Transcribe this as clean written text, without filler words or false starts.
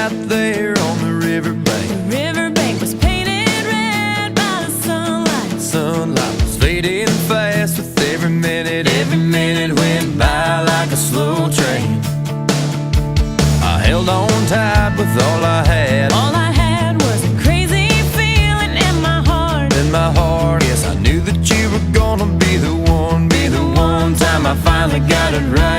out there on the riverbank. The riverbank was painted red by the sunlight. Sunlight was fading fast with every minute. Every minute went by like a slow train. I held on tight with all I had. All I had was a crazy feeling in my heart. In my heart, yes, I knew that you were gonna be the one. Be the one time I finally got it right.